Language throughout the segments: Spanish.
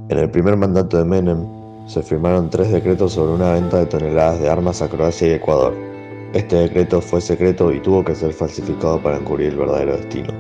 En el primer mandato de Menem, se firmaron 3 decretos sobre una venta de toneladas de armas a Croacia y Ecuador. Este decreto fue secreto y tuvo que ser falsificado para encubrir el verdadero destino.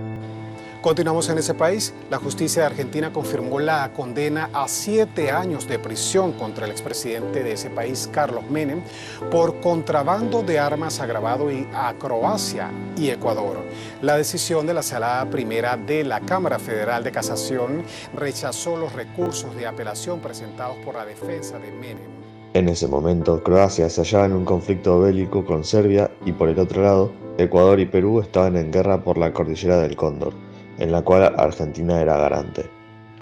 Continuamos en ese país. La justicia de Argentina confirmó la condena a 7 años de prisión contra el expresidente de ese país, Carlos Menem, por contrabando de armas agravado a Croacia y Ecuador. La decisión de la Sala Primera de la Cámara Federal de Casación rechazó los recursos de apelación presentados por la defensa de Menem. En ese momento, Croacia se hallaba en un conflicto bélico con Serbia y por el otro lado, Ecuador y Perú estaban en guerra por la cordillera del Cóndor, en la cual Argentina era garante.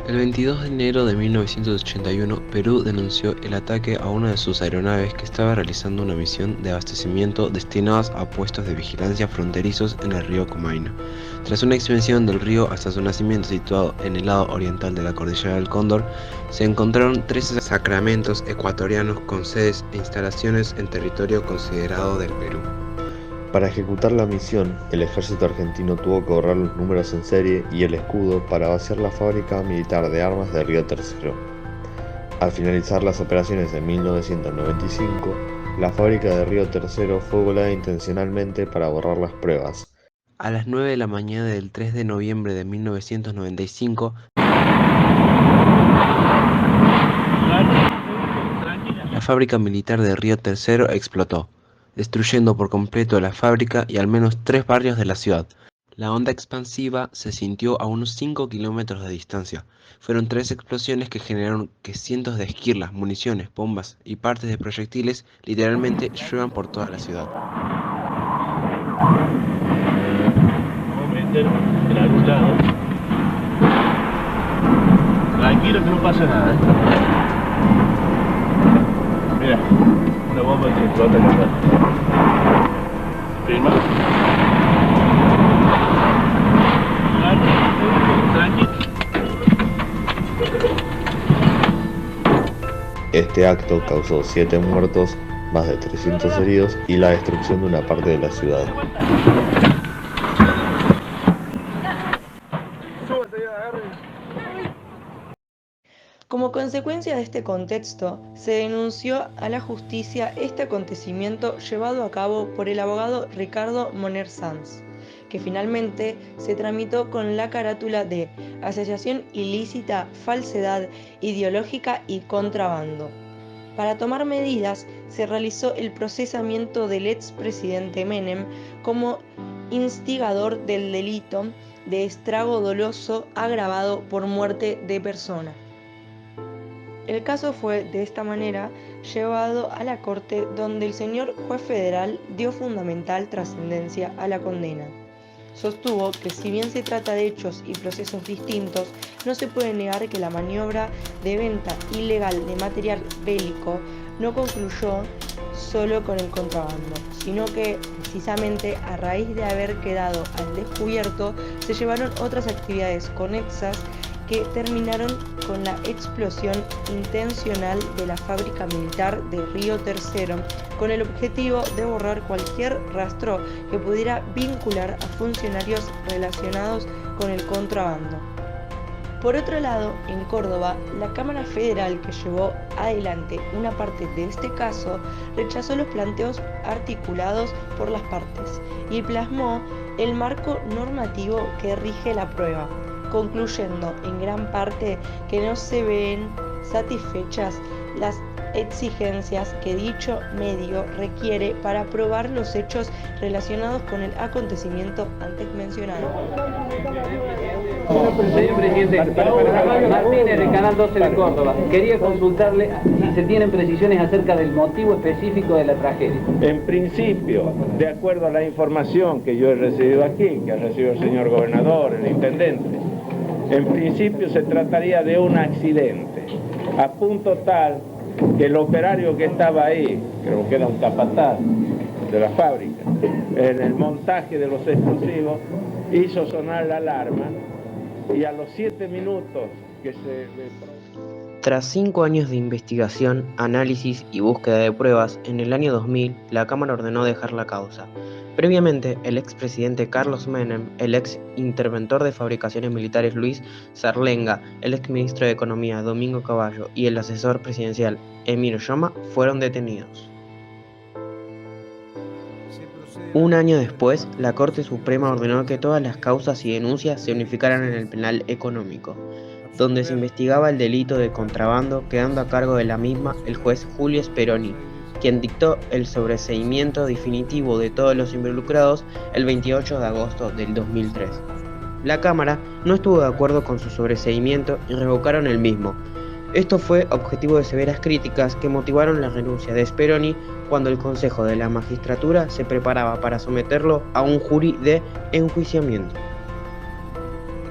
El 22 de enero de 1981, Perú denunció el ataque a una de sus aeronaves que estaba realizando una misión de abastecimiento destinadas a puestos de vigilancia fronterizos en el río Comaina. Tras una extensión del río hasta su nacimiento situado en el lado oriental de la cordillera del Cóndor, se encontraron 13 sacramentos ecuatorianos con sedes e instalaciones en territorio considerado del Perú. Para ejecutar la misión, el ejército argentino tuvo que borrar los números en serie y el escudo para vaciar la fábrica militar de armas de Río Tercero. Al finalizar las operaciones en 1995, la fábrica de Río Tercero fue volada intencionalmente para borrar las pruebas. A las 9 de la mañana del 3 de noviembre de 1995, la fábrica militar de Río Tercero explotó, destruyendo por completo la fábrica y al menos 3 barrios de la ciudad. La onda expansiva se sintió a unos 5 kilómetros de distancia. Fueron 3 explosiones que generaron que cientos de esquirlas, municiones, bombas y partes de proyectiles literalmente lluevan por toda la ciudad. Vamos a meter en algún lado. Tranquilo que no pasa nada, ¿eh? Mira, una bomba que explota acá. Firma. Tranquilo. Este acto causó 7 muertos, más de 300 heridos y la destrucción de una parte de la ciudad. Como consecuencia de este contexto, se denunció a la justicia este acontecimiento llevado a cabo por el abogado Ricardo Moner Sanz, que finalmente se tramitó con la carátula de asociación ilícita, falsedad ideológica y contrabando. Para tomar medidas, se realizó el procesamiento del expresidente Menem como instigador del delito de estrago doloso agravado por muerte de persona. El caso fue, de esta manera, llevado a la Corte, donde el señor juez federal dio fundamental trascendencia a la condena. Sostuvo que si bien se trata de hechos y procesos distintos, no se puede negar que la maniobra de venta ilegal de material bélico no concluyó solo con el contrabando, sino que precisamente a raíz de haber quedado al descubierto se llevaron otras actividades conexas que terminaron con la explosión intencional de la fábrica militar de Río Tercero, con el objetivo de borrar cualquier rastro que pudiera vincular a funcionarios relacionados con el contrabando. Por otro lado, en Córdoba, la Cámara Federal, que llevó adelante una parte de este caso, rechazó los planteos articulados por las partes y plasmó el marco normativo que rige la prueba, concluyendo en gran parte que no se ven satisfechas las exigencias que dicho medio requiere para probar los hechos relacionados con el acontecimiento antes mencionado. Señor presidente, Martínez de Canal 12 de Córdoba, quería consultarle si se tienen precisiones acerca del motivo específico de la tragedia. En principio, de acuerdo a la información que yo he recibido aquí, que ha recibido el señor gobernador, el intendente, en principio se trataría de un accidente, a punto tal que el operario que estaba ahí, creo que era un capataz de la fábrica, en el montaje de los explosivos, hizo sonar la alarma y a los 7 minutos que se... Tras 5 años de investigación, análisis y búsqueda de pruebas, en el año 2000 la Cámara ordenó dejar la causa. Previamente, el expresidente Carlos Menem, el ex interventor de fabricaciones militares Luis Zarlenga, el exministro de Economía Domingo Cavallo y el asesor presidencial Emir Yoma fueron detenidos. Un año después, la Corte Suprema ordenó que todas las causas y denuncias se unificaran en el penal económico, donde se investigaba el delito de contrabando, quedando a cargo de la misma el juez Julio Speroni, quien dictó el sobreseimiento definitivo de todos los involucrados el 28 de agosto del 2003. La Cámara no estuvo de acuerdo con su sobreseimiento y revocaron el mismo. Esto fue objetivo de severas críticas que motivaron la renuncia de Speroni cuando el Consejo de la Magistratura se preparaba para someterlo a un jury de enjuiciamiento.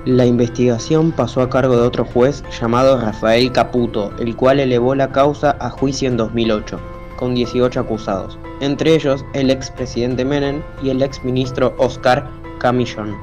La investigación pasó a cargo de otro juez llamado Rafael Caputo, el cual elevó la causa a juicio en 2008, con 18 acusados, entre ellos el expresidente Menem y el exministro Oscar Camillón.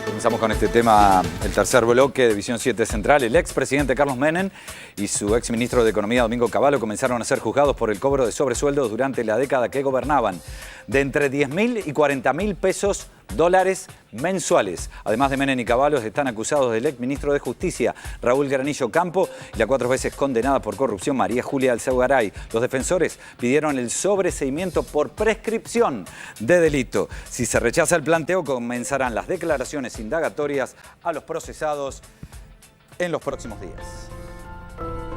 Comenzamos con este tema, el tercer bloque de Visión 7 Central. El expresidente Carlos Menem y su exministro de Economía Domingo Cavallo comenzaron a ser juzgados por el cobro de sobresueldos durante la década que gobernaban, de entre 10.000 y 40.000 pesos dólares mensuales. Además de Menem y Cavallo, están acusados del exministro de Justicia, Raúl Granillo Campo, y la 4 veces condenada por corrupción, María Julia Alzaugaray. Los defensores pidieron el sobreseimiento por prescripción de delito. Si se rechaza el planteo, comenzarán las declaraciones indagatorias a los procesados en los próximos días.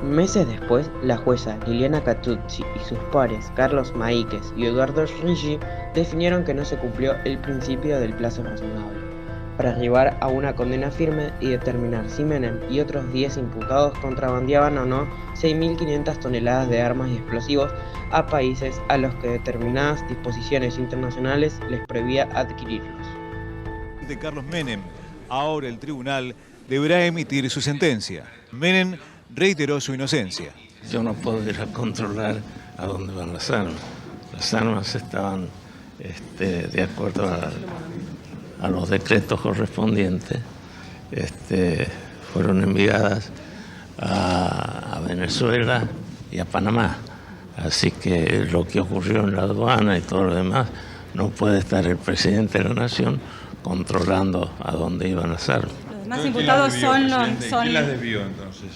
Meses después, la jueza Liliana Catuzzi y sus pares Carlos Maíquez y Eduardo Rigi definieron que no se cumplió el principio del plazo razonable para arribar a una condena firme y determinar si Menem y otros 10 imputados contrabandeaban o no 6.500 toneladas de armas y explosivos a países a los que determinadas disposiciones internacionales les prohibía adquirirlos. De Carlos Menem, ahora el tribunal deberá emitir su sentencia. Menem reiteró su inocencia. Yo no puedo ir a controlar a dónde van las armas. Las armas estaban de acuerdo a los decretos correspondientes. Fueron enviadas a Venezuela y a Panamá. Así que lo que ocurrió en la aduana y todo lo demás, no puede estar el presidente de la nación controlando a dónde iban las armas. Los demás imputados son... ¿Quién las desvió entonces?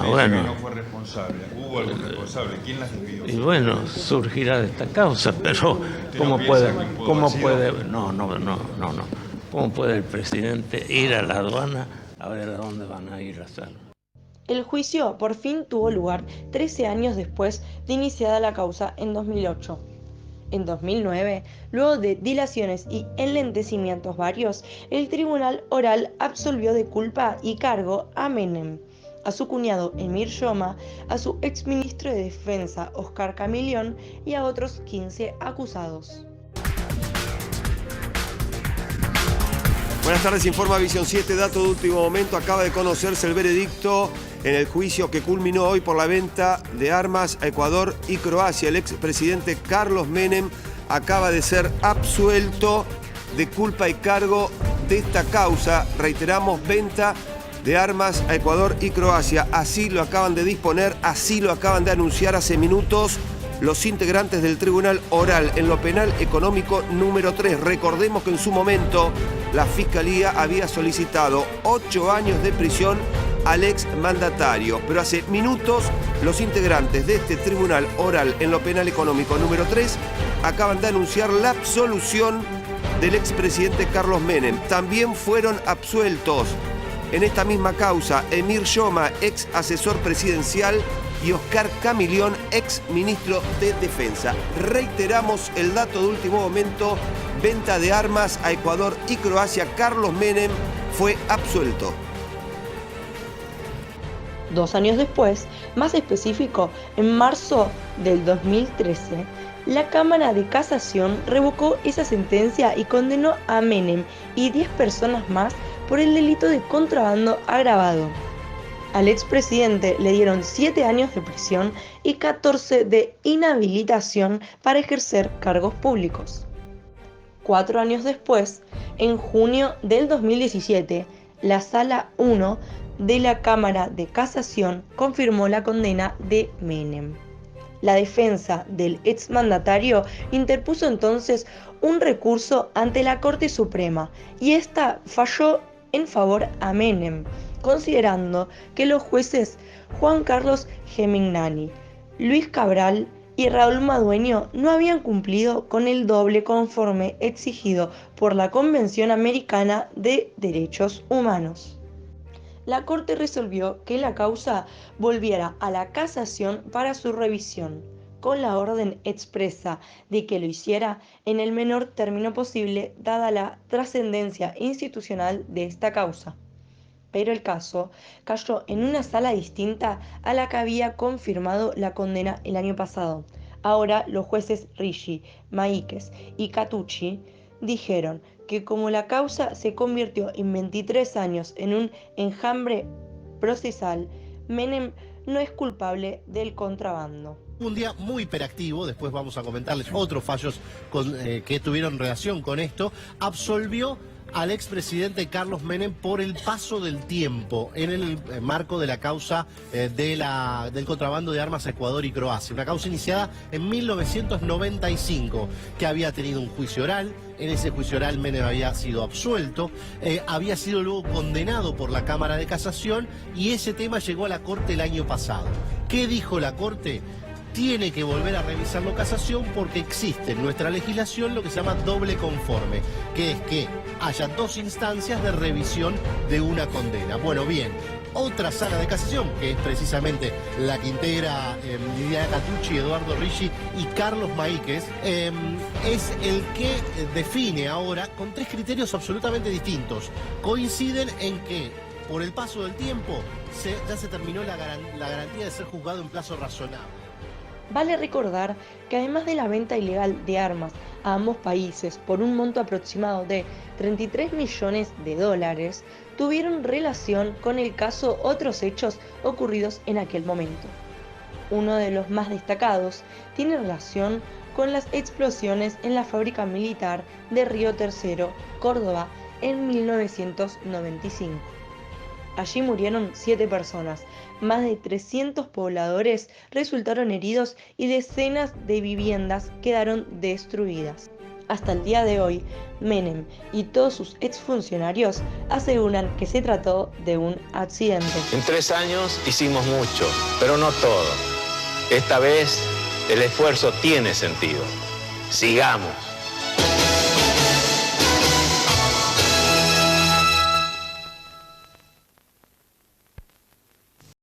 Bueno. Que no fue responsable. ¿Hubo algún responsable? ¿Quién las desvió? Y bueno, surgirá de esta causa, pero ¿cómo puede? No. ¿Cómo puede el presidente ir a la aduana a ver a dónde van a ir las armas? El juicio por fin tuvo lugar 13 años después de iniciada la causa en 2008. En 2009, luego de dilaciones y enlentecimientos varios, el tribunal oral absolvió de culpa y cargo a Menem, a su cuñado Emir Yoma, a su exministro de Defensa Oscar Camillón y a otros 15 acusados. Buenas tardes, informa Visión 7, dato de último momento. Acaba de conocerse el veredicto en el juicio que culminó hoy por la venta de armas a Ecuador y Croacia. El expresidente Carlos Menem acaba de ser absuelto de culpa y cargo de esta causa. Reiteramos, venta de armas a Ecuador y Croacia. Así lo acaban de disponer, así lo acaban de anunciar hace minutos los integrantes del Tribunal Oral en lo Penal Económico número 3. Recordemos que en su momento la Fiscalía había solicitado 8 años de prisión al ex mandatario, pero hace minutos los integrantes de este Tribunal Oral en lo Penal Económico número 3 acaban de anunciar la absolución del expresidente Carlos Menem. También fueron absueltos en esta misma causa Emir Yoma, ex asesor presidencial, y Oscar Camillón, ex ministro de Defensa. Reiteramos el dato de último momento: venta de armas a Ecuador y Croacia. Carlos Menem fue absuelto. 2 años después, más específico, en marzo del 2013, la Cámara de Casación revocó esa sentencia y condenó a Menem y 10 personas más por el delito de contrabando agravado. Al expresidente le dieron 7 años de prisión y 14 de inhabilitación para ejercer cargos públicos. 4 años después, en junio del 2017, La Sala 1 de la Cámara de Casación confirmó la condena de Menem. La defensa del exmandatario interpuso entonces un recurso ante la Corte Suprema y esta falló en favor a Menem, considerando que los jueces Juan Carlos Gemignani, Luis Cabral y Raúl Madueño no habían cumplido con el doble conforme exigido por la Convención Americana de Derechos Humanos. La Corte resolvió que la causa volviera a la casación para su revisión, con la orden expresa de que lo hiciera en el menor término posible dada la trascendencia institucional de esta causa. Pero el caso cayó en una sala distinta a la que había confirmado la condena el año pasado. Ahora los jueces Ricci, Maíquez y Catucci dijeron que como la causa se convirtió en 23 años en un enjambre procesal, Menem no es culpable del contrabando. Un día muy hiperactivo, después vamos a comentarles otros fallos que tuvieron relación con esto, absolvió al expresidente Carlos Menem por el paso del tiempo en el marco de la causa del contrabando de armas a Ecuador y Croacia. Una causa iniciada en 1995 que había tenido un juicio oral. En ese juicio oral Menem había sido absuelto, había sido luego condenado por la Cámara de Casación y ese tema llegó a la Corte el año pasado. ¿Qué dijo la Corte? Tiene que volver a revisarlo casación porque existe en nuestra legislación lo que se llama doble conforme, que es que haya dos instancias de revisión de una condena. Bueno, bien, otra sala de casación, que es precisamente la que integra Liliana Catucci, Eduardo Ricci y Carlos Maíquez, es el que define ahora con tres criterios absolutamente distintos. Coinciden en que por el paso del tiempo ya se terminó la garantía de ser juzgado en plazo razonable. Vale recordar que además de la venta ilegal de armas a ambos países por un monto aproximado de 33 millones de dólares, tuvieron relación con el caso otros hechos ocurridos en aquel momento. Uno de los más destacados tiene relación con las explosiones en la fábrica militar de Río Tercero, Córdoba, en 1995. Allí murieron 7 personas, más de 300 pobladores resultaron heridos y decenas de viviendas quedaron destruidas. Hasta el día de hoy, Menem y todos sus exfuncionarios aseguran que se trató de un accidente. En 3 años hicimos mucho, pero no todo. Esta vez el esfuerzo tiene sentido. Sigamos.